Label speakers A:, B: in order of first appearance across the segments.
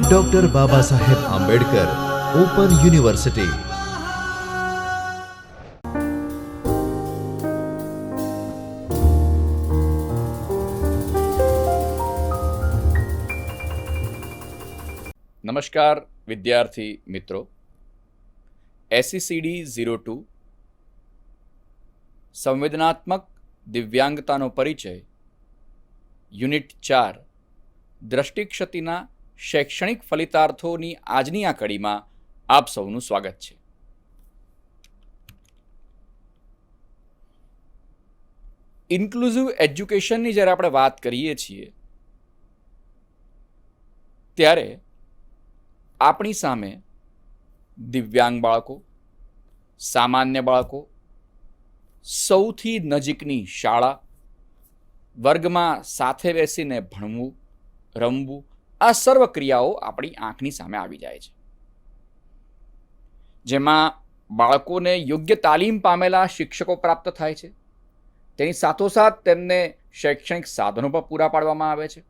A: Doctor Baba Saheb Ambedkar open university.
B: નમસ્કાર વિદ્યાર્થી મિત્રો, SECD 02 સંવેદનાત્મક દિવ્યાંગતાનો પરિચય યુનિટ 4 દ્રષ્ટિક્ષતિના શૈક્ષણિક ફલિતાર્થોની આજની આ કડીમાં આપ સૌનું સ્વાગત છે. ઇન્ક્લુઝિવ એજ્યુકેશનની જ્યારે આપણે વાત કરીએ છીએ ત્યારે આપણી સામે દિવ્યાંગ બાળકો, સામાન્ય બાળકો, સૌથી નજીકની શાળા, વર્ગમાં સાથે બેસીને ભણવું, રમવું, આ સર્વ ક્રિયાઓ આપણી આંખની સામે આવી જાય છે, જેમાં બાળકોને યોગ્ય તાલીમ પામેલા શિક્ષકો પ્રાપ્ત થાય છે. તેની સાથોસાથ તેમને શૈક્ષણિક સાધનો પણ પૂરા પાડવામાં આવે છે.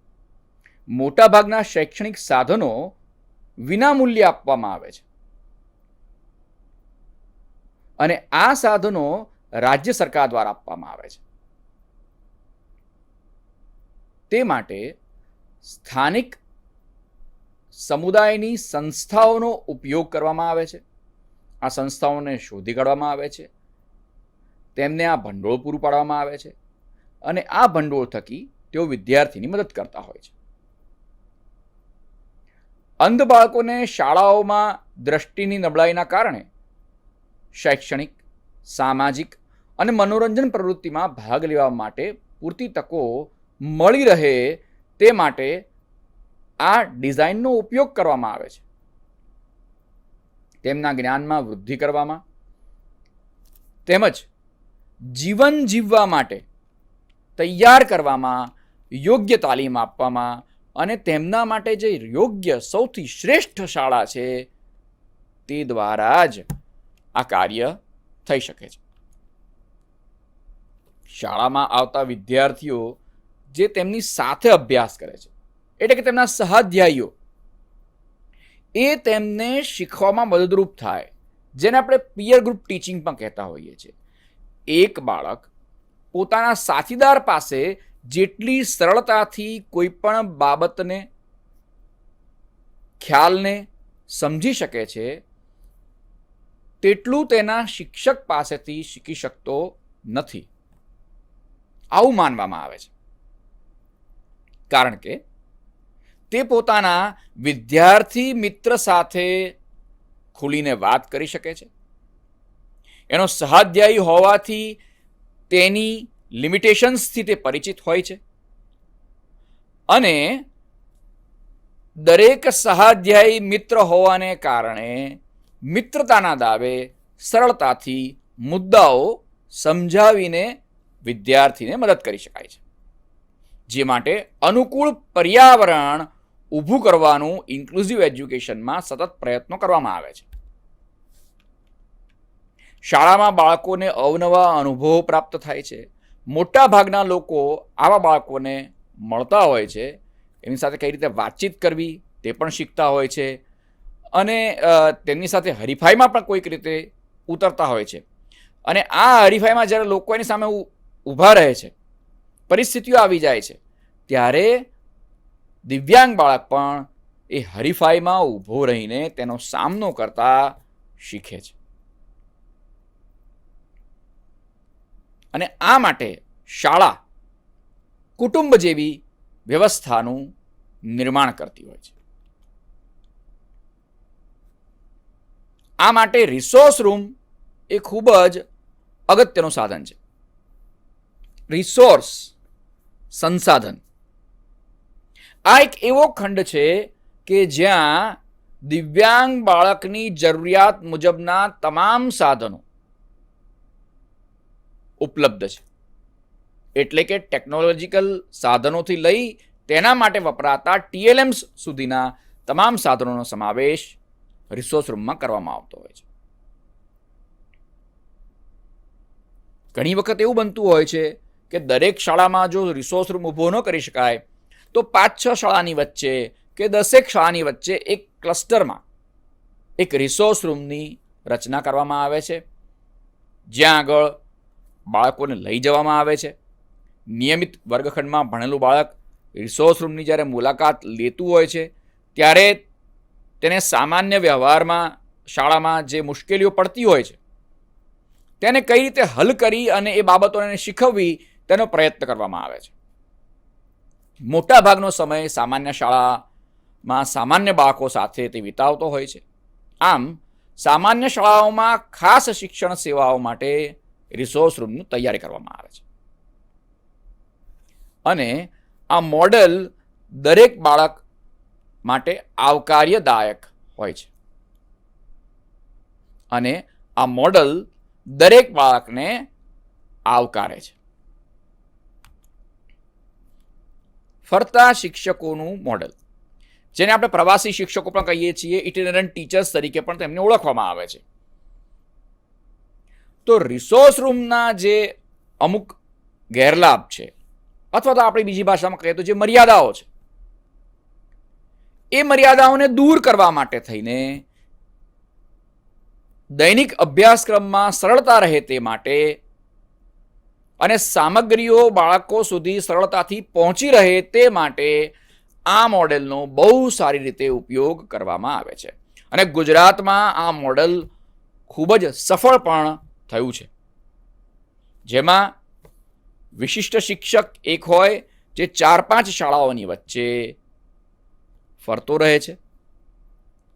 B: મોટાભાગના શૈક્ષણિક સાધનો વિનામૂલ્યે આપવામાં આવે છે અને આ સાધનો રાજ્ય સરકાર દ્વારા આપવામાં આવે છે. તે માટે સ્થાનિક સમુદાયની સંસ્થાઓનો ઉપયોગ કરવામાં આવે છે. આ સંસ્થાઓને શોધી કાઢવામાં આવે છે, તેમને આ ભંડોળ પૂરું પાડવામાં આવે છે અને આ ભંડોળ થકી તેઓ વિદ્યાર્થીની મદદ કરતા હોય છે. અંધ બાળકોને શાળાઓમાં દ્રષ્ટિની નબળાઈના કારણે શૈક્ષણિક, સામાજિક અને મનોરંજન પ્રવૃત્તિમાં ભાગ લેવા માટે પૂરતી તકો મળી રહે તે માટે આ ડિઝાઇનનો ઉપયોગ કરવામાં આવે છે. તેમના જ્ઞાનમાં વૃદ્ધિ કરવામાં તેમજ જીવન જીવવા માટે તૈયાર કરવામાં, યોગ્ય તાલીમ આપવામાં અને તેમના માટે જે યોગ્ય સૌથી શ્રેષ્ઠ શાળા છે તે દ્વારા જ આ કાર્ય થઈ શકે છે. શાળામાં આવતા વિદ્યાર્થીઓ જે તેમની સાથે અભ્યાસ કરે છે, એટલે કે તેમના સહાધ્યાયીઓ, એ તેમને શીખવામાં મદદરૂપ થાય, જેને આપણે પીયર ગ્રુપ ટીચિંગ પણ કહેતા હોઈએ છીએ. એક બાળક પોતાના સાથીદાર પાસે જેટલી સરળતાથી કોઈ પણ બાબતને, ખ્યાલને સમજી શકે છે, તેટલું તેના શિક્ષક પાસેથી શીખી શકતો નથી, આવું માનવામાં આવે છે. કારણ કે તે પોતાના વિદ્યાર્થી મિત્ર સાથે ખુલીને વાત કરી શકે છે, એનો સહાધ્યાયી હોવાથી તેની લિમિટેશન્સથી તે પરિચિત હોય છે અને દરેક સહાધ્યાયી મિત્ર હોવાને કારણે મિત્રતાના દાવે સરળતાથી મુદ્દાઓ સમજાવીને વિદ્યાર્થીને મદદ કરી શકાય છે, જે માટે અનુકૂળ પર્યાવરણ ઊભું કરવાનું ઇન્ક્લુઝિવ એજ્યુકેશનમાં સતત પ્રયત્નો કરવામાં આવે છે. શાળામાં બાળકોને અવનવા અનુભવો પ્રાપ્ત થાય છે. મોટા ભાગના લોકો આવા બાળકોને મળતા હોય છે, એમની સાથે કઈ રીતે વાતચીત કરવી તે પણ શીખતા હોય છે અને તેમની સાથે હરીફાઈમાં પણ કોઈક રીતે ઉતરતા હોય છે. અને આ હરીફાઈમાં જ્યારે લોકો એની સામે ઊભા રહે છે, પરિસ્થિતિઓ આવી જાય છે, ત્યારે દિવ્યાંગ બાળક પણ એ હરીફાઈમાં ઊભો રહીને તેનો સામનો કરતા શીખે છે. અને આ માટે શાળા કુટુંબ જેવી વ્યવસ્થાનું નિર્માણ કરતી હોય છે. આ માટે રિસોર્સ રૂમ એ ખૂબ જ અગત્યનું સાધન છે. રિસોર્સ, સંસાધન, આ એક એવો ખંડ છે કે જ્યાં દિવ્યાંગ બાળકની જરૂરિયાત મુજબના તમામ સાધનો ઉપલબ્ધ છે. એટલે કે ટેકનોલોજીકલ સાધનોથી લઈ તેના માટે વપરાતા TLMs સુધીના તમામ સાધનોનો સમાવેશ રિસોર્સ રૂમમાં કરવામાં આવતો હોય છે. ઘણી વખત એવું બનતું હોય છે કે દરેક શાળામાં જો રિસોર્સ રૂમ ઊભો ન કરી શકાય તો 5-6 શાળાની વચ્ચે કે 10 શાળાની વચ્ચે એક ક્લસ્ટરમાં એક રિસોર્સ રૂમની રચના કરવામાં આવે છે, જ્યાં આગળ બાળકોને લઈ જવામાં આવે છે. નિયમિત વર્ગખંડમાં ભણેલું બાળક રિસોર્સ રૂમની જ્યારે મુલાકાત લેતું હોય છે ત્યારે તેને સામાન્ય વ્યવહારમાં શાળામાં જે મુશ્કેલીઓ પડતી હોય છે તેને કઈ રીતે હલ કરી અને એ બાબતોને શીખવવી તેનો પ્રયત્ન કરવામાં આવે છે. મોટાભાગનો સમય સામાન્ય શાળામાં સામાન્ય બાળકો સાથે તે વિતાવતો હોય છે. આમ સામાન્ય શાળાઓમાં ખાસ શિક્ષણ સેવાઓ માટે રિસોર્સ રૂમની તૈયારી કરવામાં આવે છે. અને આ મોડેલ દરેક બાળક માટે આવકાર્યદાયક હોય છે અને આ મોડેલ દરેક બાળકને આવકારે છે. ફરતા શિક્ષકોનું મોડેલ, જેને આપણે પ્રવાસી શિક્ષકો પણ કહીએ છીએ, ઇટિનરન્ટ ટીચર્સ તરીકે પણ તેમને ઓળખવામાં આવે છે. તો રિસોર્સ રૂમના જે અમુક ગેરલાભ છે, અથવા તો આપણી બીજી ભાષામાં કહીએ તો જે મર્યાદાઓ છે, એ મર્યાદાઓને દૂર કરવા માટે થઈને દૈનિક અભ્યાસક્રમમાં સરળતા રહે તે માટે અને સામગ્રીઓ બાળકો સુધી સરળતાથી પહોંચી રહે તે માટે આ મોડેલનો બહુ સારી રીતે ઉપયોગ કરવામાં આવે છે. અને ગુજરાતમાં આ મોડેલ ખૂબ જ સફળ પણ થયું છે, જેમાં વિશિષ્ટ શિક્ષક એક હોય જે 4-5 શાળાઓની વચ્ચે ફરતો રહે છે,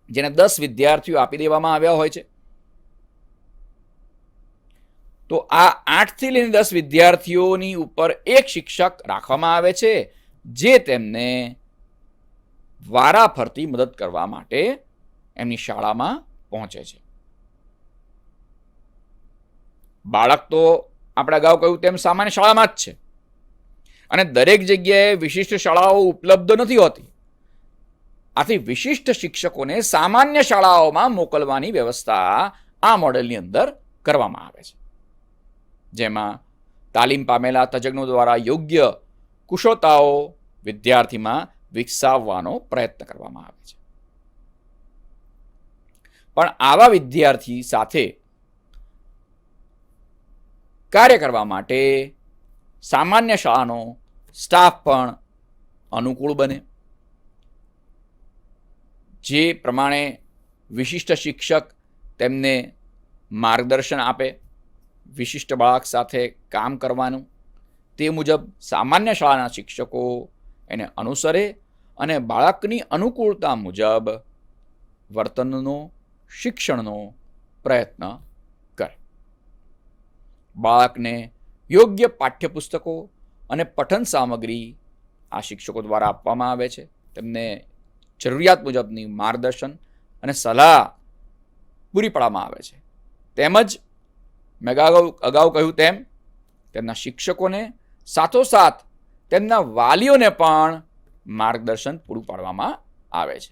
B: જેને 10 વિદ્યાર્થીઓ આપી દેવામાં આવ્યા હોય છે. તો આ 8થી લઈને 10 વિદ્યાર્થીઓની ઉપર એક શિક્ષક રાખવામાં આવે છે, જે તેમને વારાફરતી મદદ કરવા માટે એમની શાળામાં પહોંચે છે. બાળક તો આપણે અગાઉ કહ્યું તેમ સામાન્ય શાળામાં જ છે અને દરેક જગ્યાએ વિશિષ્ટ શાળાઓ ઉપલબ્ધ નથી હોતી. આથી વિશિષ્ટ શિક્ષકોને સામાન્ય શાળાઓમાં મોકલવાની વ્યવસ્થા આ મોડેલની અંદર કરવામાં આવે છે, જેમાં તાલીમ પામેલા તજજ્ઞો દ્વારા યોગ્ય કુશળતાઓ વિદ્યાર્થીમાં વિકસાવવાનો પ્રયત્ન કરવામાં આવે છે. પણ આવા વિદ્યાર્થી સાથે કાર્ય કરવા માટે સામાન્ય શાળાનો સ્ટાફ પણ અનુકૂળ બને. જે પ્રમાણે વિશિષ્ટ શિક્ષક તેમને માર્ગદર્શન આપે, વિશિષ્ટ બાળક સાથે કામ કરવાનું, તે મુજબ સામાન્ય શાળાના શિક્ષકો એને અનુસરે અને બાળકની અનુકૂળતા મુજબ વર્તનનો, શિક્ષણનો પ્રયત્ન કરે. બાળકને યોગ્ય પાઠ્યપુસ્તકો અને પઠન સામગ્રી આ શિક્ષકો દ્વારા આપવામાં આવે છે. તેમને જરૂરિયાત મુજબની માર્ગદર્શન અને સલાહ પૂરી પાડવામાં આવે છે. તેમજ મેં અગાઉ કહ્યું તેમ તેમના શિક્ષકોને સાથોસાથ તેમના વાલીઓને પણ માર્ગદર્શન પૂરું પાડવામાં આવે છે.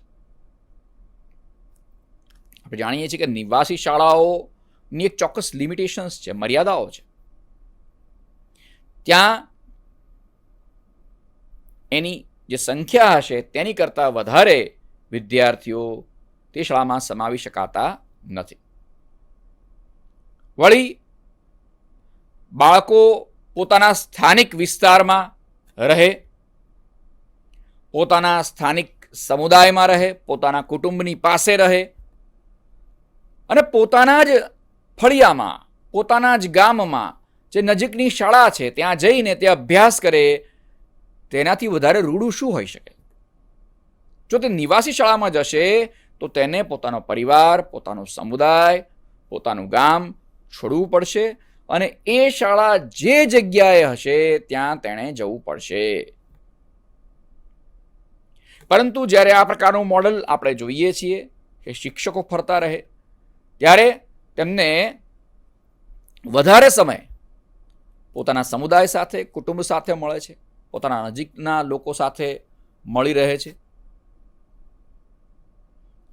B: આપણે જાણીએ છીએ કે નિવાસી શાળાઓની એક ચોક્કસ લિમિટેશન્સ છે, મર્યાદાઓ છે. ત્યાં એની જે સંખ્યા હશે તેની કરતાં વધારે વિદ્યાર્થીઓ તે શાળામાં સમાવી શકાતા નથી. વળી બાળકો પોતાના સ્થાનિક વિસ્તારમાં રહે, પોતાના સ્થાનિક સમુદાયમાં રહે, પોતાના કુટુંબની પાસે રહે અને પોતાના જ ફળિયામાં, પોતાના જ ગામમાં જે નજીકની શાળા છે ત્યાં જઈને તે અભ્યાસ કરે, તેનાથી વધારે રૂડું શું હોઈ શકે? જો તે નિવાસી શાળામાં જશે તો તેને પોતાનો પરિવાર, પોતાનો સમુદાય, પોતાનું ગામ છોડવું પડશે અને એ શાળા જે જગ્યાએ હશે ત્યાં તેણે જવું પડશે. પરંતુ જ્યારે આ પ્રકારનું મોડેલ આપણે જોઈએ છીએ કે શિક્ષકો ફરતા રહે, ત્યારે તેમને વધારે સમય પોતાના સમુદાય સાથે, કુટુંબ સાથે મળે છે, પોતાના નજીકના લોકો સાથે મળી રહે છે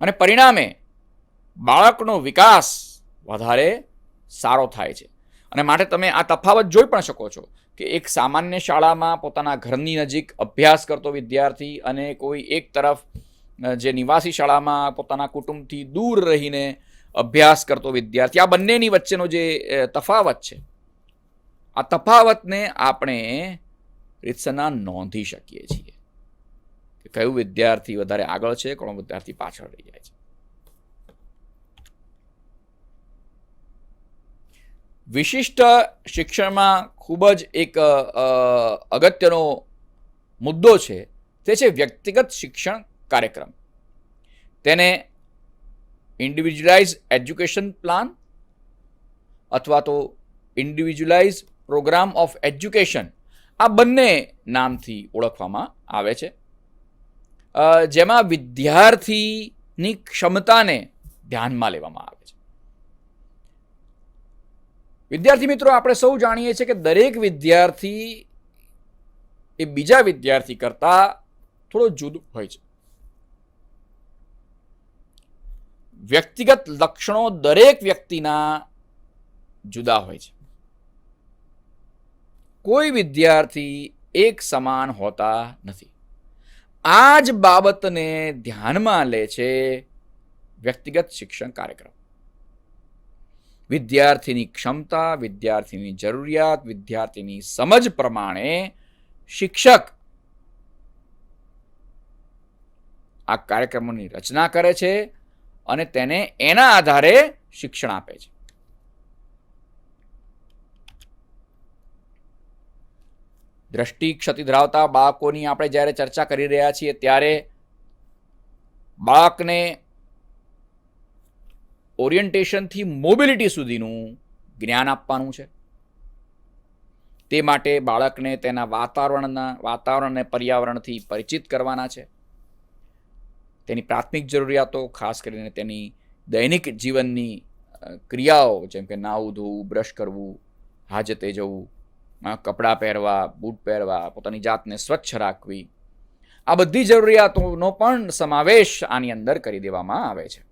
B: અને પરિણામે બાળકનો વિકાસ વધારે સારો થાય છે. અને માટે તમે આ તફાવત જોઈ પણ શકો છો કે એક સામાન્ય શાળામાં પોતાના ઘરની નજીક અભ્યાસ કરતો વિદ્યાર્થી અને કોઈ એક તરફ જે નિવાસી શાળામાં પોતાના કુટુંબથી દૂર રહીને અભ્યાસ કરતો વિદ્યાર્થી, આ બંનેની વચ્ચેનો જે તફાવત છે, આ તફાવતને આપણે રીતસરના નોંધી શકીએ છીએ કે કયું વિદ્યાર્થી વધારે આગળ છે, કયો વિદ્યાર્થી પાછળ રહી જાય છે. વિશિષ્ટ શિક્ષણમાં ખૂબ જ એક અગત્યનો મુદ્દો છે, તે છે વ્યક્તિગત શિક્ષણ કાર્યક્રમ. તેને ઇન્ડિવિજ્યુઅલાઇઝ એજ્યુકેશન પ્લાન અથવા તો ઇન્ડિવિજ્યુઅલાઇઝ પ્રોગ્રામ ઓફ એજ્યુકેશન, આ બંને નામથી ઓળખવામાં આવે છે, જેમાં વિદ્યાર્થીની ક્ષમતાને ધ્યાનમાં લેવામાં આવે છે. વિદ્યાર્થી મિત્રો, આપણે સૌ જાણીએ છીએ કે દરેક વિદ્યાર્થી એ બીજા વિદ્યાર્થી કરતાં થોડો જુદો હોય છે. વ્યક્તિગત લક્ષણો દરેક વ્યક્તિના જુદા હોય છે. કોઈ વિદ્યાર્થી એક સમાન હોતા નથી. આ જ બાબતને ધ્યાનમાં લે છે વ્યક્તિગત શિક્ષણ કાર્યક્રમ. વિદ્યાર્થીની ક્ષમતા, વિદ્યાર્થીની જરૂરિયાત, વિદ્યાર્થીની સમજ પ્રમાણે શિક્ષક આ કાર્યક્રમોની રચના કરે છે અને તેને એના આધારે શિક્ષણ આપે છે. દ્રષ્ટિ ક્ષતિ ધરાવતા બાળકોની આપણે જ્યારે ચર્ચા કરી રહ્યા છીએ ત્યારે બાળકને ઓરિએન્ટેશનથી મોબિલિટી સુધીનું જ્ઞાન આપવાનું છે. તે માટે બાળકને તેના વાતાવરણ અને પર્યાવરણથી પરિચિત કરવાના છે. તેની પ્રાથમિક જરૂરિયાતો, ખાસ કરીને તેની દૈનિક જીવનની ક્રિયાઓ, જેમ કે નાહવું ધોવું, બ્રશ કરવું, હાજતે જવું, કપડાં પહેરવા, બૂટ પહેરવા, પોતાની જાતને સ્વચ્છ રાખવી, આ બધી જરૂરિયાતોનો પણ સમાવેશ આની અંદર કરી દેવામાં આવે છે,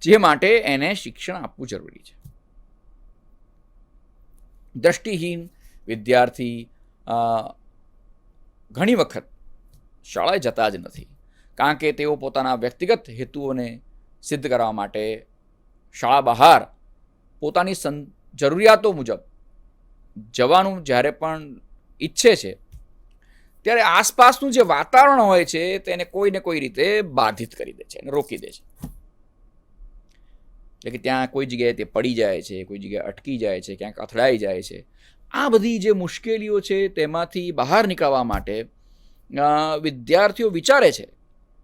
B: જે માટે એને શિક્ષણ આપવું જરૂરી છે. દ્રષ્ટિહીન વિદ્યાર્થી ઘણી વખત શાળાએ જતા જ નથી, કારણ કે તેઓ પોતાના વ્યક્તિગત હેતુઓને સિદ્ધ કરવા માટે શાળા બહાર પોતાની જરૂરિયાતો મુજબ જવાનું જ્યારે પણ ઈચ્છે છે ત્યારે આસપાસનું જે વાતાવરણ હોય છે તેને કોઈને કોઈ રીતે બાધિત કરી દે છે અને રોકી દે છે. એટલે કે ત્યાં કોઈ જગ્યાએ તે પડી જાય છે, કોઈ જગ્યાએ અટકી જાય છે, ક્યાંક અથડાઈ જાય છે. આ બધી જે મુશ્કેલીઓ છે તેમાંથી બહાર નીકળવા માટે વિદ્યાર્થીઓ વિચારે છે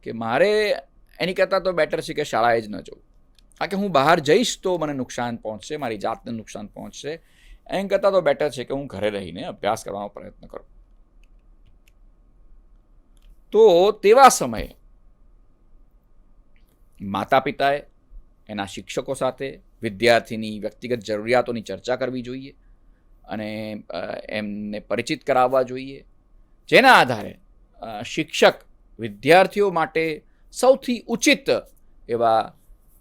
B: કે મારે એની કરતાં તો બેટર છે કે શાળાએ જ ન જવું, કારણ કે હું બહાર જઈશ તો મને નુકસાન પહોંચશે, મારી જાતને નુકસાન પહોંચશે. એમ કરતાં તો બેટર છે કે હું ઘરે રહીને અભ્યાસ કરવાનો પ્રયત્ન કરું. તો તેવા સમયે માતા પિતાએ એના શિક્ષકો સાથે વિદ્યાર્થીની વ્યક્તિગત જરૂરિયાતોની ચર્ચા કરવી જોઈએ અને એમને પરિચિત કરાવવા જોઈએ, જેના આધારે શિક્ષક વિદ્યાર્થીઓ માટે સૌથી ઉચિત એવા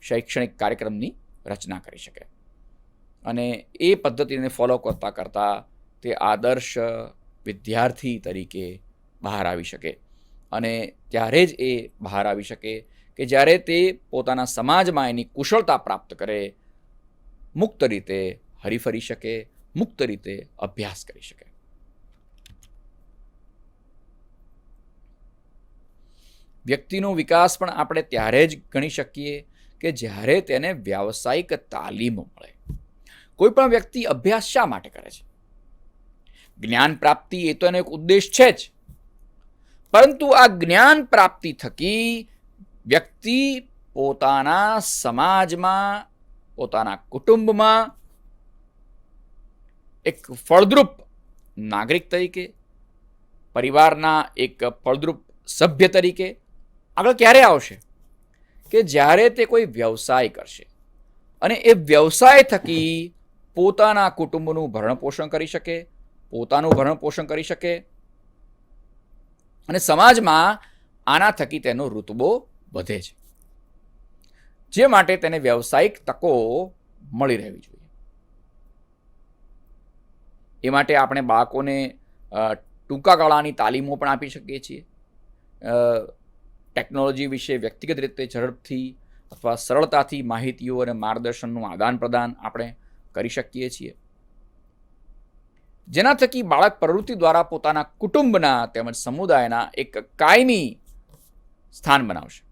B: શૈક્ષણિક કાર્યક્રમની રચના કરી શકે અને એ પદ્ધતિને ફોલો કરતાં કરતાં તે આદર્શ વિદ્યાર્થી તરીકે બહાર આવી શકે. અને ત્યારે જ એ બહાર આવી શકે કે જ્યારે તે પોતાના સમાજમાં એની કુશળતા પ્રાપ્ત કરે, મુક્ત રીતે હરીફરી શકે, મુક્ત રીતે અભ્યાસ કરી શકે. વ્યક્તિનો વિકાસ પણ આપણે ત્યારે જ ગણી શકીએ કે જ્યારે તેને વ્યાવસાયિક તાલીમ મળે. કોઈ પણ વ્યક્તિ અભ્યાસ શા માટે કરે છે? જ્ઞાન પ્રાપ્તિ એ તો એનો એક ઉદ્દેશ છે જ, પરંતુ આ જ્ઞાન પ્રાપ્તિ થકી વ્યક્તિ પોતાના સમાજમાં, પોતાના કુટુંબમાં એક ફળદ્રુપ નાગરિક તરીકે, પરિવારના એક ફળદ્રુપ સભ્ય તરીકે આગળ ક્યારે આવશે? કે જ્યારે તે કોઈ વ્યવસાય કરશે અને એ વ્યવસાય થકી પોતાના કુટુંબનું ભરણપોષણ કરી શકે, પોતાનું ભરણપોષણ કરી શકે અને સમાજમાં આના થકી તેનો ઋતબો વધે છે, જે માટે તેને વ્યવસાયિક તકો મળી રહેવી જોઈએ. એ માટે આપણે બાળકોને ટૂંકા ગાળાની તાલીમો પણ આપી શકીએ છીએ. ટેકનોલોજી વિશે વ્યક્તિગત રીતે ઝડપથી અથવા સરળતાથી માહિતીઓ અને માર્ગદર્શનનું આદાન પ્રદાન આપણે કરી શકીએ છીએ, જેના થકી બાળક પ્રવૃત્તિ દ્વારા પોતાના કુટુંબના તેમજ સમુદાયના એક કાયમી સ્થાન બનાવશે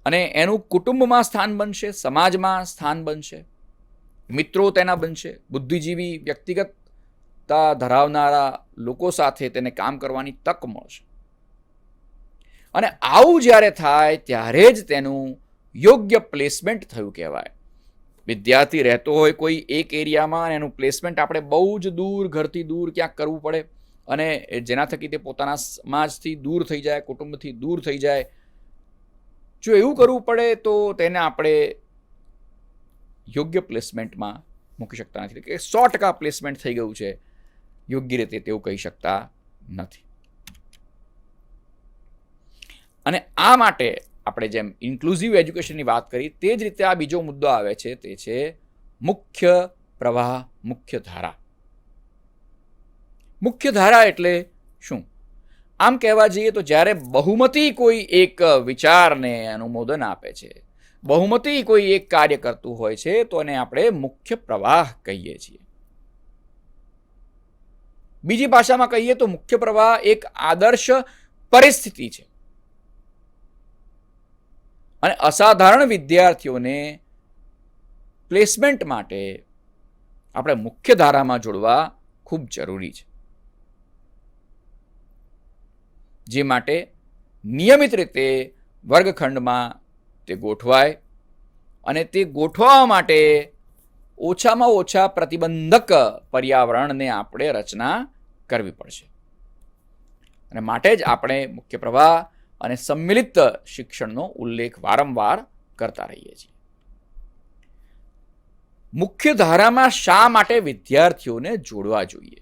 B: અને એનું કુટુંબમાં સ્થાન બનશે, સમાજમાં સ્થાન બનશે, મિત્રો તેના બનશે, બુદ્ધિજીવી વ્યક્તિગતતા ધરાવનારા લોકો સાથે તેને કામ કરવાની તક મળશે. અને આવું જ્યારે થાય ત્યારે જ તેનું યોગ્ય પ્લેસમેન્ટ થયું કહેવાય. વિદ્યાર્થી રહેતો હોય કોઈ એક એરિયામાં અને એનું પ્લેસમેન્ટ આપણે બહુ જ દૂર, ઘરથી દૂર ક્યાંક કરવું પડે અને જેના થકી તે પોતાના સમાજથી દૂર થઈ જાય, કુટુંબથી દૂર થઈ જાય. જો એવું કરવું પડે તો તેને આપણે યોગ્ય પ્લેસમેન્ટમાં મૂકી શકતા નથી, કે 100% પ્લેસમેન્ટ થઈ ગયું છે યોગ્ય રીતે તેવું કહી શકતા નથી. અને આ માટે આપણે જેમ ઇન્ક્લુઝિવ એજ્યુકેશનની વાત કરી તે જ રીતે આ બીજો મુદ્દો આવે છે, તે છે મુખ્ય પ્રવાહ, મુખ્ય ધારા. મુખ્ય ધારા એટલે શું? આમ કહેવા જઈએ તો જ્યારે બહુમતી કોઈ એક વિચારને અનુમોદન આપે છે, બહુમતી કોઈ એક કાર્ય કરતું હોય છે તો એને આપણે મુખ્ય પ્રવાહ કહીએ છીએ. બીજી ભાષામાં કહીએ તો મુખ્ય પ્રવાહ એક આદર્શ પરિસ્થિતિ છે અને અસાધારણ વિદ્યાર્થીઓને પ્લેસમેન્ટ માટે આપણે મુખ્ય ધારામાં જોડવા ખૂબ જરૂરી છે, જે માટે નિયમિત રીતે વર્ગખંડમાં તે ગોઠવાય અને તે ગોઠવવા માટે ઓછામાં ઓછા પ્રતિબંધક પર્યાવરણને આપણે રચના કરવી પડશે. અને માટે જ આપણે મુખ્ય પ્રવાહ અને સંમિલિત શિક્ષણનો ઉલ્લેખ વારંવાર કરતા રહીએ છીએ. મુખ્ય ધારામાં શા માટે વિદ્યાર્થીઓને જોડવા જોઈએ?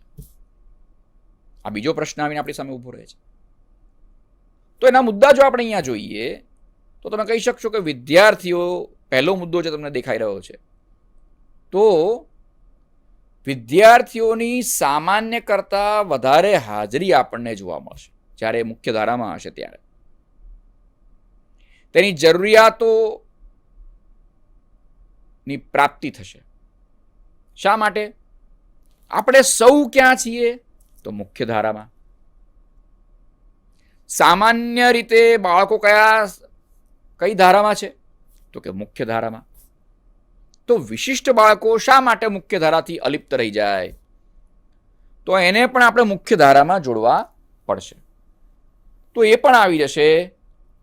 B: આ બીજો પ્રશ્ન આવીને આપણી સામે ઊભો રહે છે. તો એના મુદ્દા જો આપણે અહીંયા જોઈએ તો તમે કહી શકશો કે વિદ્યાર્થીઓ, પહેલો મુદ્દો જે તમને દેખાઈ રહ્યો છે, તો વિદ્યાર્થીઓની સામાન્ય કરતાં વધારે હાજરી આપણને જોવા મળશે જ્યારે મુખ્ય ધારામાં હશે ત્યારે. તેની જરૂરિયાતોની પ્રાપ્તિ થશે. શા માટે? આપણે સૌ ક્યાં છીએ? તો મુખ્ય ધારામાં. સામાન્ય રીતે બાળકો કઈ ધારામાં છે? તો કે મુખ્ય ધારામાં. તો વિશિષ્ટ બાળકો શા માટે મુખ્ય ધારાથી અલિપ્ત રહી જાય? તો એને પણ આપણે મુખ્ય ધારામાં જોડવા પડશે. તો એ પણ આવી જશે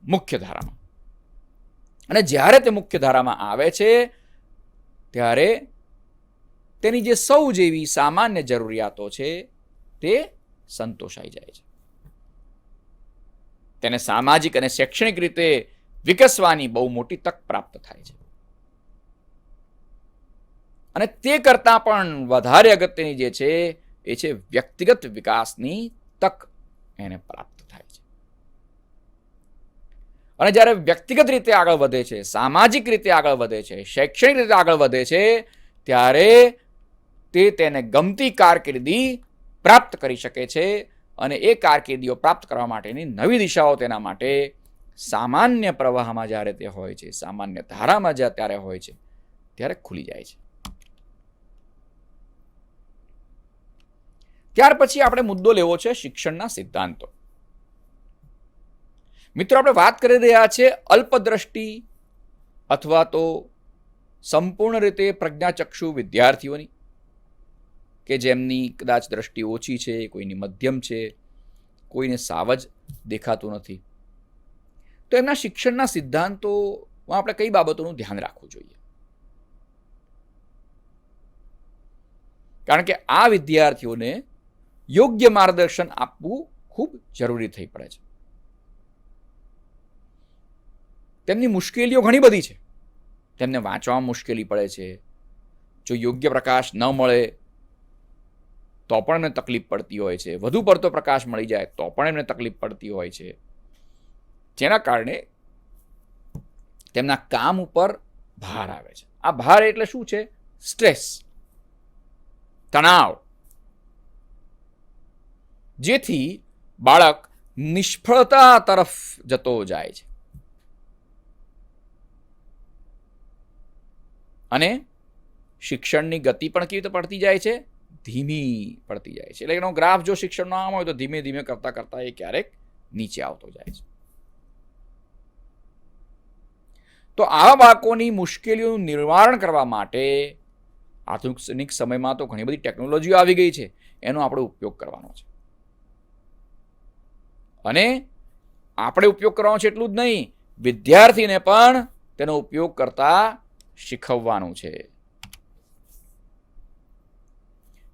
B: મુખ્ય ધારામાં. અને જ્યારે તે મુખ્ય ધારામાં આવે છે ત્યારે તેની જે સૌ જેવી સામાન્ય જરૂરિયાતો છે તે સંતોષાઈ જાય છે. તેને સામાજિક અને શૈક્ષણિક રીતે વિકસવાની બહુ મોટી તક પ્રાપ્ત થાય છે. અને તે કરતાં પણ વધારે અગત્યની જે છે એ છે વ્યક્તિગત વિકાસની તક એને પ્રાપ્ત થાય છે. અને જ્યારે વ્યક્તિગત રીતે આગળ વધે છે, સામાજિક રીતે આગળ વધે છે, શૈક્ષણિક રીતે આગળ વધે છે, ત્યારે તે તેને ગમતી કારકિર્દી પ્રાપ્ત કરી શકે છે અને એ કારકિર્દીઓ પ્રાપ્ત કરવા માટેની નવી દિશાઓ તેના માટે સામાન્ય પ્રવાહમાં જ્યારે તે હોય છે, સામાન્ય ધારામાં ત્યારે હોય છે, ત્યારે ખુલી જાય છે. ત્યાર પછી આપણે મુદ્દો લેવો છે શિક્ષણના સિદ્ધાંતો. મિત્રો, આપણે વાત કરી રહ્યા છીએ અલ્પદ્રષ્ટિ અથવા તો સંપૂર્ણ રીતે પ્રજ્ઞાચક્ષુ વિદ્યાર્થીઓની, કે જેમની કદાચ દ્રષ્ટિ ઓછી છે, કોઈની મધ્યમ છે, કોઈને સાવ જ દેખાતું નથી. તો એમના શિક્ષણના સિદ્ધાંતોમાં આપણે કઈ બાબતોનું ધ્યાન રાખવું જોઈએ? કારણ કે આ વિદ્યાર્થીઓને યોગ્ય માર્ગદર્શન આપવું ખૂબ જરૂરી થઈ પડે છે. તેમની મુશ્કેલીઓ ઘણી બધી છે. તેમને વાંચવામાં મુશ્કેલી પડે છે. જો યોગ્ય પ્રકાશ ન મળે તો પણ એમને તકલીફ પડતી હોય છે. વધુ પડતો પ્રકાશ મળી જાય તો પણ એમને તકલીફ પડતી હોય છે. જેના કારણે તેમના કામ ઉપર ભાર આવે છે. આ ભાર એટલે શું છે? સ્ટ્રેસ. તણાવ, જેથી બાળક નિષ્ફળતા તરફ જતો જાય છે અને શિક્ષણની ગતિ પણ કેવી રીતે પડતી જાય છે? ધીમી પડતી જાય છે. એટલે એનો ગ્રાફ જો શિક્ષણનો આમ હોય તો ધીમે ધીમે કરતા કરતા એ ક્યારેક નીચે આવતો જાય છે. તો આવા બાળકોની મુશ્કેલીઓનું નિવારણ કરવા માટે આધુનિક સમયમાં તો ઘણી બધી ટેકનોલોજીઓ આવી ગઈ છે, એનો આપણે ઉપયોગ કરવાનો છે. અને આપણે ઉપયોગ કરવાનો છે એટલું જ નહીં, વિદ્યાર્થીને પણ તેનો ઉપયોગ કરતા શીખવવાનું છે.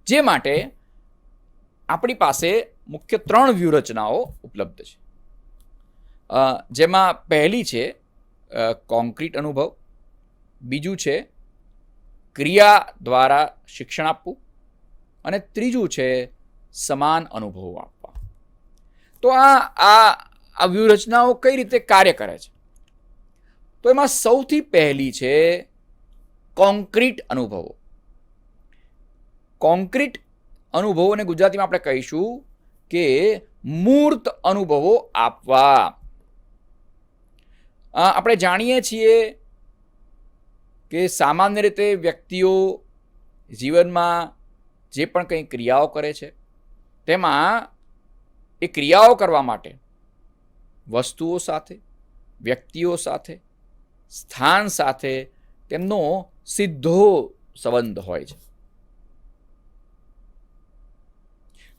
B: જે માટે આપણી પાસે મુખ્ય 3 વ્યૂહરચનાઓ ઉપલબ્ધ છે. જેમાં પહેલી છે કોન્ક્રીટ અનુભવ, બીજું છે ક્રિયા દ્વારા શિક્ષણ આપવું અને ત્રીજું છે સમાન અનુભવો આપવા. તો આ વ્યૂહરચનાઓ કઈ રીતે કાર્ય કરે છે? તો એમાં સૌથી પહેલી છે કોન્ક્રીટ અનુભવો. કોન્ક્રીટ અનુભવોને ગુજરાતીમાં આપણે કહીશું કે મૂર્ત અનુભવો આપવા. આપણે જાણીએ છીએ કે સામાન્ય રીતે વ્યક્તિઓ જીવનમાં જે પણ કંઈ ક્રિયાઓ કરે છે તેમાં એ ક્રિયાઓ કરવા માટે વસ્તુઓ સાથે, વ્યક્તિઓ સાથે, સ્થાન સાથે તેમનો સીધો સંબંધ હોય છે.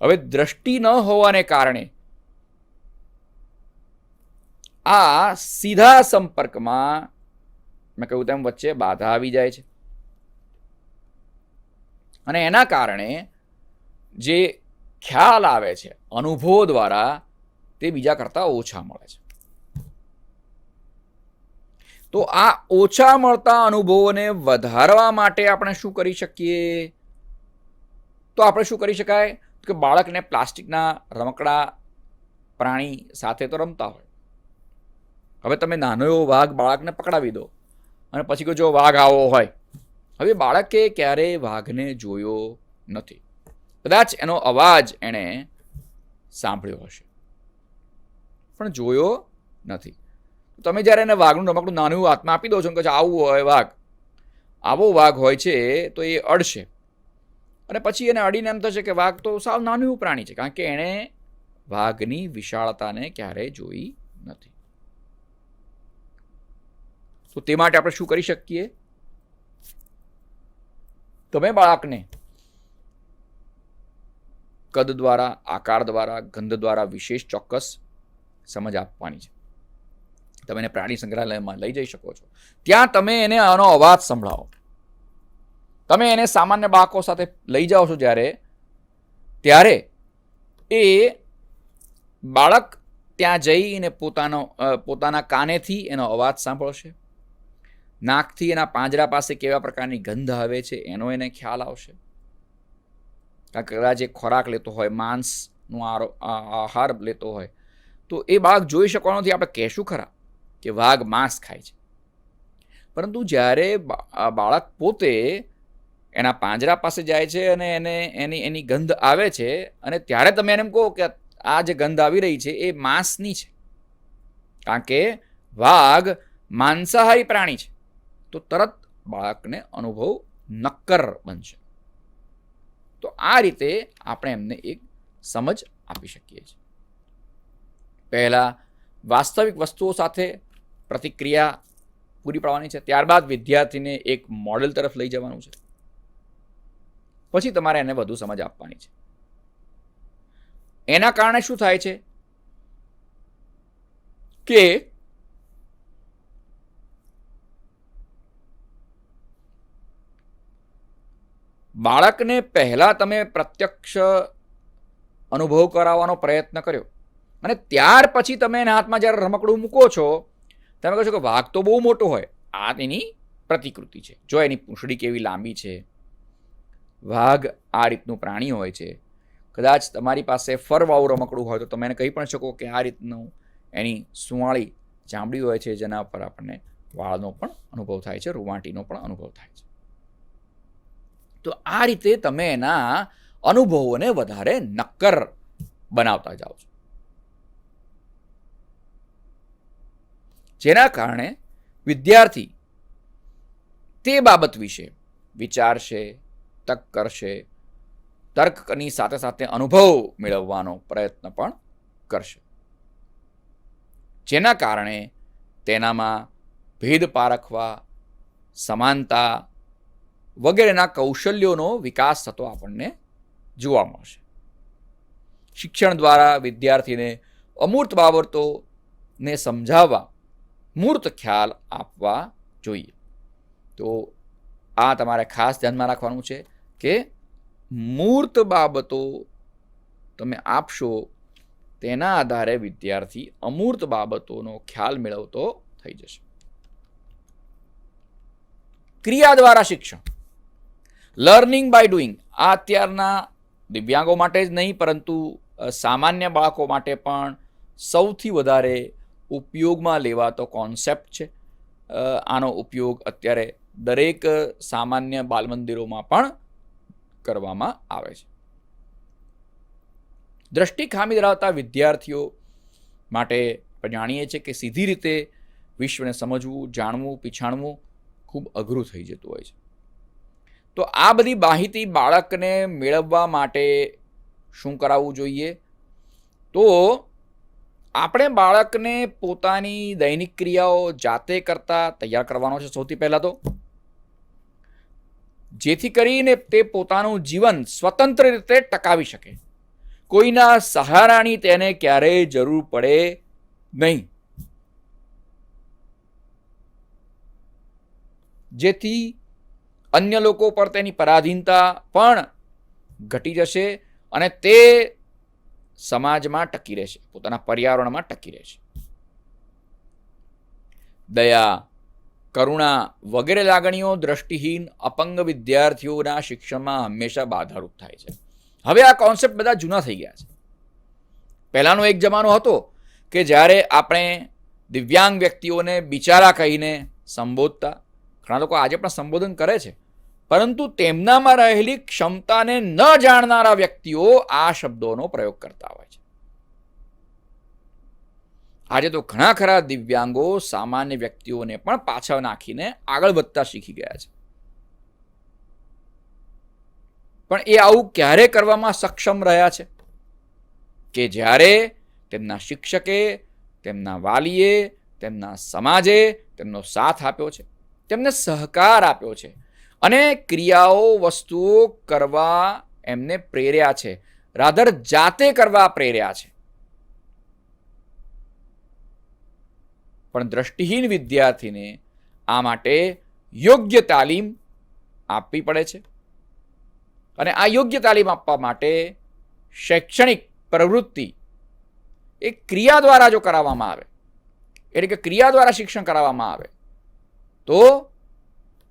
B: હવે દ્રષ્ટિ ન હોવાને કારણે આ સીધા સંપર્કમાં મેં કહ્યું તેમ વચ્ચે બાધા આવી જાય છે અને એના કારણે જે ખ્યાલ આવે છે અનુભવો દ્વારા તે બીજા કરતાં ઓછા મળે છે. તો આ ઓછા મળતા અનુભવોને વધારવા માટે આપણે શું કરી શકીએ? તો આપણે શું કરી શકાય કે બાળકને પ્લાસ્ટિકના રમકડા પ્રાણી સાથે તો રમતા હોય. હવે તમે નાનો એવો વાઘ બાળકને પકડાવી દો અને પછી જો વાઘ આવો હોય, હવે બાળકે ક્યારેય વાઘને જોયો નથી, કદાચ એનો અવાજ એણે સાંભળ્યો હશે પણ જોયો નથી. તમે જ્યારે એને વાઘનું રમકડું નાનું હાથમાં આપી દો છો કે આવું હોય વાઘ, આવો વાઘ હોય છે તો એ અડશે અને પછી એને અડીને એમ થશે કે વાઘ તો સાવ નાનું એવું પ્રાણી છે, કારણ કે એણે વાઘની વિશાળતાને ક્યારેય જોઈ નથી. તો તે માટે આપણે શું કરી શકીએ? તમે બાળકને કદ દ્વારા, આકાર દ્વારા, ગંધ દ્વારા વિશેષ ચોક્કસ સમજ આપવાની છે. તમે એને પ્રાણી સંગ્રહાલયમાં લઈ જઈ શકો છો. ત્યાં તમે એને આનો અવાજ સંભળાવો. તમે એને સામાન્ય બાળકો સાથે લઈ જાઓ છો ત્યારે એ બાળક ત્યાં જઈને પોતાના કાનેથી એનો અવાજ સાંભળશે, નાકથી એના પાંજરા પાસે કેવા પ્રકારની ગંધ આવે છે એનો એને ખ્યાલ આવશે. કદાચ એ ખોરાક લેતો હોય, માંસનો આહાર લેતો હોય તો એ બાળક જોઈ શકવાનો નથી. આપણે કહેશું ખરા કે વાઘ માંસ ખાય છે, પરંતુ જ્યારે બાળક પોતે એના પાંજરા પાસે જાય છે અને એની ગંધ આવે છે અને ત્યારે તમે એને એમ કહો કે આ જે ગંધ આવી રહી છે એ માંસની છે, કારણ કે વાઘ માંસાહારી પ્રાણી છે, તો તરત બાળકને અનુભવ નક્કર બનશે. તો આ રીતે આપણે એમને એક સમજ આપી શકીએ છીએ. પહેલા વાસ્તવિક વસ્તુઓ સાથે પ્રતિક્રિયા પૂરી પાડવાની છે, ત્યારબાદ વિદ્યાર્થીને એક મોડેલ તરફ લઈ જવાનું છે, પછી તમારે એને વધુ સમજ આપવાની છે. એના કારણે શું થાય છે કે બાળકને પહેલા તમે પ્રત્યક્ષ અનુભવ કરાવવાનો પ્રયત્ન કર્યો અને ત્યાર પછી તમે એના હાથમાં જ્યારે રમકડું મૂકો છો તમે કહો છો કે વાઘ તો બહુ મોટો હોય, આ એની પ્રતિકૃતિ છે, જો એની પૂંછડી કેવી લાંબી છે. વાઘ આ રીતનું પ્રાણી હોય છે. કદાચ તમારી પાસે ફરવાળું રમકડું હોય તો તમે એને કહી પણ શકો કે આ રીતનું એની સુંવાળી ચામડી હોય છે, જેના પર આપણને વાળનો પણ અનુભવ થાય છે, રૂંવાટીનો પણ અનુભવ થાય છે. તો આ રીતે તમે એના અનુભવોને વધારે નક્કર બનાવતા જાઓ છો, જેના કારણે વિદ્યાર્થી તે બાબત વિશે વિચારશે, તક કરશે, તર્કની સાથે સાથે અનુભવ મેળવવાનો પ્રયત્ન પણ કરશે, જેના કારણે તેનામાં ભેદ પારખવા, સમાનતા વગેરેના કૌશલ્યોનો વિકાસ થતો આપણને જોવા મળશે. શિક્ષણ દ્વારા વિદ્યાર્થીને અમૂર્ત બાબતોને સમજાવવા મૂર્ત ખ્યાલ આપવા જોઈએ. તો આ તમારે ખાસ ધ્યાનમાં રાખવાનું છે કે મૂર્ત બાબતો તમે આપશો, તેના આધારે વિદ્યાર્થી અમૂર્ત બાબતોનો ખ્યાલ મેળવતો થઈ જશે. ક્રિયા દ્વારા શિક્ષણ, લર્નિંગ બાય ડુઈંગ, આ અત્યારના દિવ્યાંગો માટે જ નહીં પરંતુ સામાન્ય બાળકો માટે પણ સૌથી વધારે ઉપયોગમાં લેવાતો કોન્સેપ્ટ છે. આનો ઉપયોગ અત્યારે દરેક સામાન્ય બાલમંદિરોમાં પણ કરવામાં આવે છે. દ્રષ્ટિ ખામી ધરાવતા વિદ્યાર્થીઓ માટે જાણીએ છીએ કે સીધી રીતે વિશ્વને સમજવું, જાણવું, પીછાણવું ખૂબ અઘરું થઈ જતું હોય છે. તો આ બધી માહિતી બાળકને મેળવવા માટે શું કરાવવું જોઈએ? તો આપણે બાળકને પોતાની દૈનિક ક્રિયાઓ જાતે કરતા તૈયાર કરવાનો છે સૌથી પહેલાં તો, જેથી કરીને તે પોતાનું જીવન સ્વતંત્ર રીતે ટકાવી શકે, કોઈના સહારાની તેને ક્યારેય જરૂર પડે નહીં, જેથી અન્ય લોકો પર તેની પરાધીનતા પણ ઘટી જશે અને તે સમાજમાં ટકી રહેશે, પોતાના પર્યાવરણમાં ટકી રહેશે. દયા, કરુણા વગેરે લાગણીઓ દ્રષ્ટિહીન અપંગ વિદ્યાર્થીઓના શિક્ષણમાં હંમેશા બાધારૂપ થાય છે. હવે આ કોન્સેપ્ટ બધા જૂના થઈ ગયા છે. પહેલાંનો એક જમાનો હતો કે જ્યારે આપણે દિવ્યાંગ વ્યક્તિઓને બિચારા કહીને સંબોધતા. ઘણા લોકો આજે પણ સંબોધન કરે છે, પરંતુ તેમનામાં રહેલી ક્ષમતાને ન જાણનારા વ્યક્તિઓ આ શબ્દોનો પ્રયોગ કરતા હોય છે. આજે તો ઘણા ખરા દિવ્યાંગો સામાન્ય વ્યક્તિઓને પણ પાછળ નાખીને આગળ વધતા શીખી ગયા છે. પણ એ આવું ક્યારે કરવામાં સક્ષમ રહ્યા છે? કે જ્યારે તેમના શિક્ષકે, તેમના વાલીએ, તેમના સમાજે તેમનો સાથ આપ્યો છે, તેમને સહકાર આપ્યો છે અને ક્રિયાઓ, વસ્તુઓ કરવા એમને પ્રેર્યા છે, રાધર જાતે કરવા પ્રેર્યા છે. પણ દ્રષ્ટિહીન વિદ્યાર્થીને આ માટે યોગ્ય તાલીમ આપવી પડે છે અને આ યોગ્ય તાલીમ આપવા માટે શૈક્ષણિક પ્રવૃત્તિ એ ક્રિયા દ્વારા જો કરાવવામાં આવે, એટલે કે ક્રિયા દ્વારા શિક્ષણ કરાવવામાં આવે, તો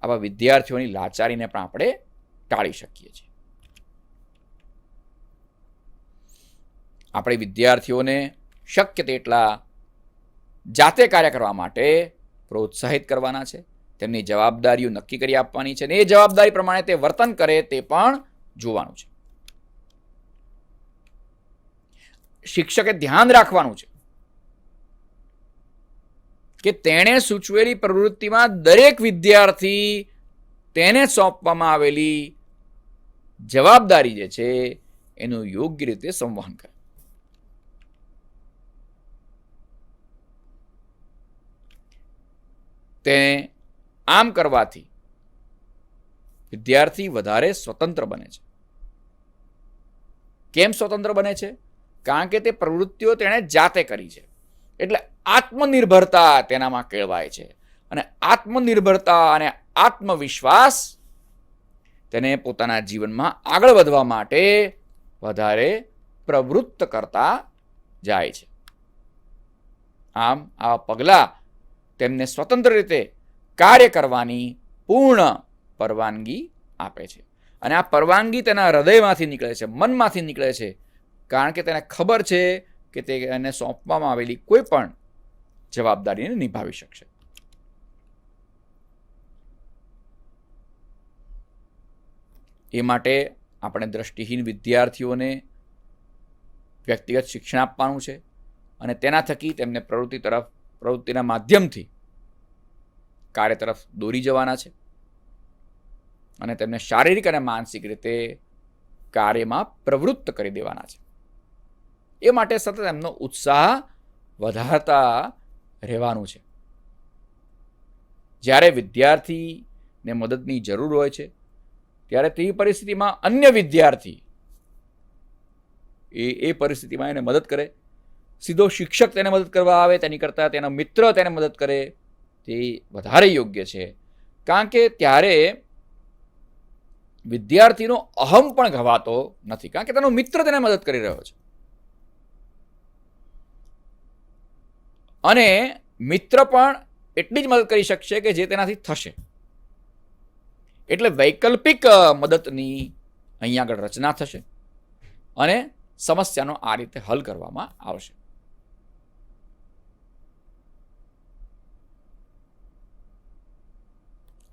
B: આવા વિદ્યાર્થીઓની લાચારીને પણ આપણે ટાળી શકીએ છીએ. આપણે વિદ્યાર્થીઓને શક્ય તેટલા જાતે કાર્ય કરવા માટે પ્રોત્સાહિત કરવાના છે, તેમની જવાબદારીઓ નક્કી કરી આપવાની છે અને એ જવાબદારી પ્રમાણે તે વર્તન કરે તે પણ જોવાનું છે. શિક્ષકે ધ્યાન રાખવાનું છે કે તેણે સૂચવેલી પ્રવૃત્તિમાં દરેક વિદ્યાર્થી તેને સોંપવામાં આવેલી જવાબદારી જે છે એનું યોગ્ય રીતે સંવહન કરે. તેને આમ કરવાથી વિદ્યાર્થી વધારે સ્વતંત્ર બને છે. કેમ સ્વતંત્ર બને છે? કારણ કે તે પ્રવૃત્તિઓ તેણે જાતે કરી છે, એટલે આત્મનિર્ભરતા તેનામાં કેળવાય છે અને આત્મનિર્ભરતા અને આત્મવિશ્વાસ તેને પોતાના જીવનમાં આગળ વધવા માટે વધારે પ્રવૃત્ત કરતા જાય છે. આમ આ પગલાં તેમને સ્વતંત્ર રીતે કાર્ય કરવાની પૂર્ણ પરવાનગી આપે છે અને આ પરવાનગી તેના હૃદયમાંથી નીકળે છે, મનમાંથી નીકળે છે, કારણ કે તેને ખબર છે કે તે એને સોંપવામાં આવેલી કોઈ પણ જવાબદારીને નિભાવી શકશે. એ માટે આપણે દ્રષ્ટિહીન વિદ્યાર્થીઓને વ્યક્તિગત શિક્ષણ આપવાનું છે અને તેના થકી તેમને પ્રવૃત્તિના માધ્યમથી કાર્ય તરફ દોરી જવાના છે અને તેમને શારીરિક અને માનસિક રીતે કાર્યમાં પ્રવૃત્ત કરી દેવાના છે. એ માટે સતત એમનો ઉત્સાહ વધારતા રહેવાનું છે. જ્યારે વિદ્યાર્થીને મદદની જરૂર હોય છે ત્યારે તેવી પરિસ્થિતિમાં અન્ય વિદ્યાર્થી એ પરિસ્થિતિમાં એને મદદ કરે. સીધો શિક્ષક તેને મદદ કરવા આવે તેની કરતાં તેનો મિત્ર તેને મદદ કરે તે વધારે યોગ્ય છે. કારણ કે ત્યારે વિદ્યાર્થીનો અહમ પણ ઘવાતો નથી, કારણ કે તેનો મિત્ર તેને મદદ કરી રહ્યો છે અને મિત્ર પણ એટલી જ મદદ કરી શકશે કે જે તેનાથી થશે. એટલે વૈકલ્પિક મદદની અહીંયા આગળ રચના થશે અને સમસ્યાનો આ રીતે હલ કરવામાં આવશે.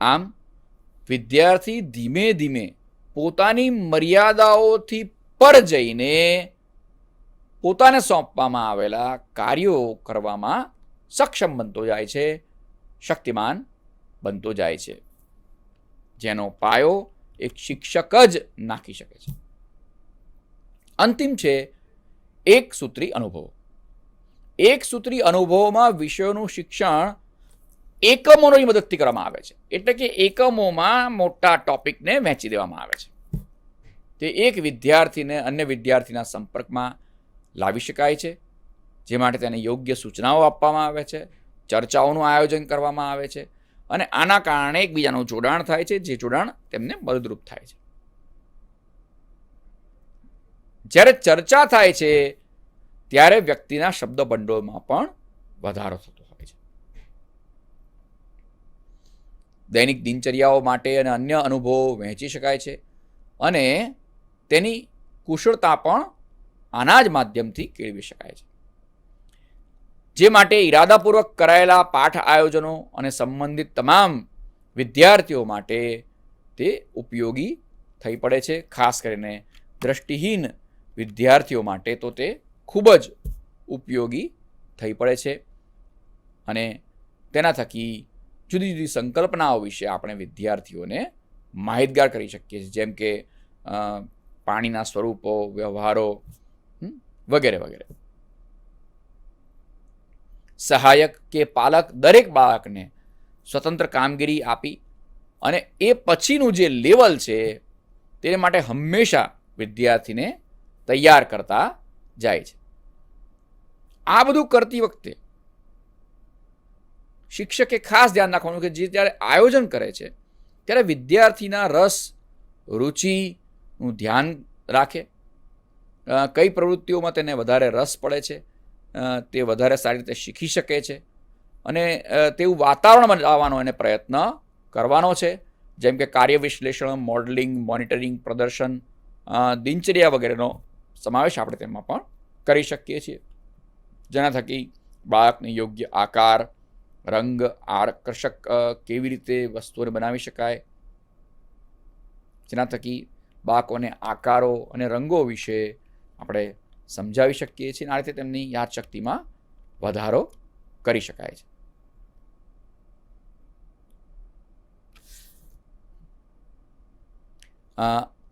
B: આમ વિદ્યાર્થી ધીમે ધીમે પોતાની મર્યાદાઓથી પર જઈને પોતાને સોંપવામાં આવેલા કાર્યો કરવામાં સક્ષમ બનતો જાય છે, શક્તિમાન બનતો જાય છે, જેનો પાયો એક શિક્ષક જ નાખી શકે છે. અંતિમ છે એક સૂત્રી અનુભવો. એક સૂત્રી અનુભવોમાં વિષયોનું શિક્ષણ એકમોની મદદથી કરવામાં આવે છે. એટલે કે એકમોમાં મોટા ટોપિકને વહેંચી દેવામાં આવે છે. તે એક વિદ્યાર્થીને અન્ય વિદ્યાર્થીના સંપર્કમાં લાવી શકાય છે, જે માટે તેને યોગ્ય સૂચનાઓ આપવામાં આવે છે, ચર્ચાઓનું આયોજન કરવામાં આવે છે અને આના કારણે એકબીજાનું જોડાણ થાય છે, જે જોડાણ તેમને મદદરૂપ થાય છે. જ્યારે ચર્ચા થાય છે ત્યારે વ્યક્તિના શબ્દ ભંડોળમાં પણ વધારો થતો હોય છે. દૈનિક દિનચર્યાઓ માટે અને અન્ય અનુભવો વહેંચી શકાય છે અને તેની કુશળતા પણ આના જ માધ્યમથી કેળવી શકાય છે. જે માટે ઈરાદાપૂર્વક કરાયેલા પાઠ આયોજનો અને સંબંધિત તમામ વિદ્યાર્થીઓ માટે તે ઉપયોગી થઈ પડે છે. ખાસ કરીને દ્રષ્ટિહીન વિદ્યાર્થીઓ માટે તો તે ખૂબ જ ઉપયોગી થઈ પડે છે અને તેના થકી જુદી જુદી સંકલ્પનાઓ વિશે આપણે વિદ્યાર્થીઓને માહિતગાર કરી શકીએ છીએ, જેમ કે પાણીના સ્વરૂપો, વ્યવહારો વગેરે વગેરે. સહાયક કે પાલક દરેક બાળકને સ્વતંત્ર કામગીરી આપી અને એ પછીનું જે લેવલ છે તે માટે હંમેશા વિદ્યાર્થીને તૈયાર કરતા જાય છે. આ બધું કરતી વખતે શિક્ષકે ખાસ ધ્યાન રાખવાનું કે જે જ્યારે આયોજન કરે છે ત્યારે વિદ્યાર્થીના રસ, રુચિનું ધ્યાન રાખે. કઈ પ્રવૃત્તિઓમાં તેને વધારે રસ પડે છે, તે વધારે સારી રીતે શીખી શકે છે અને તેવું વાતાવરણ બનાવવાનો એને પ્રયત્ન કરવાનો છે, જેમ કે કાર્ય વિશ્લેષણ, મોડલિંગ, મોનિટરિંગ, પ્રદર્શન, દિનચર્યા વગેરેનો સમાવેશ આપણે તેમાં પણ કરી શકીએ છીએ, જેના થકી બાળકને યોગ્ય આકાર, રંગ, આકર્ષક કેવી રીતે વસ્તુઓને બનાવી શકાય, જેના થકી બાળકોને આકારો અને રંગો વિશે આપણે સમજાવી શકીએ છીએ. આ રીતે તેમની યાદશક્તિમાં વધારો કરી શકાય છે.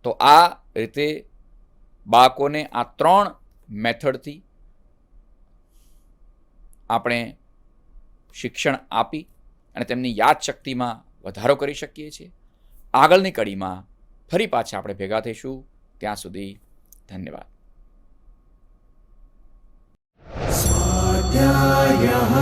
B: તો આ રીતે બાળકોને આ 3 મેથડથી આપણે શિક્ષણ આપી અને તેમની યાદશક્તિમાં વધારો કરી શકીએ છીએ. આગળની કડીમાં ફરી પાછા આપણે ભેગા થઈશું. ત્યાં સુધી ધન્યવાદ.
C: स्वाध्यायः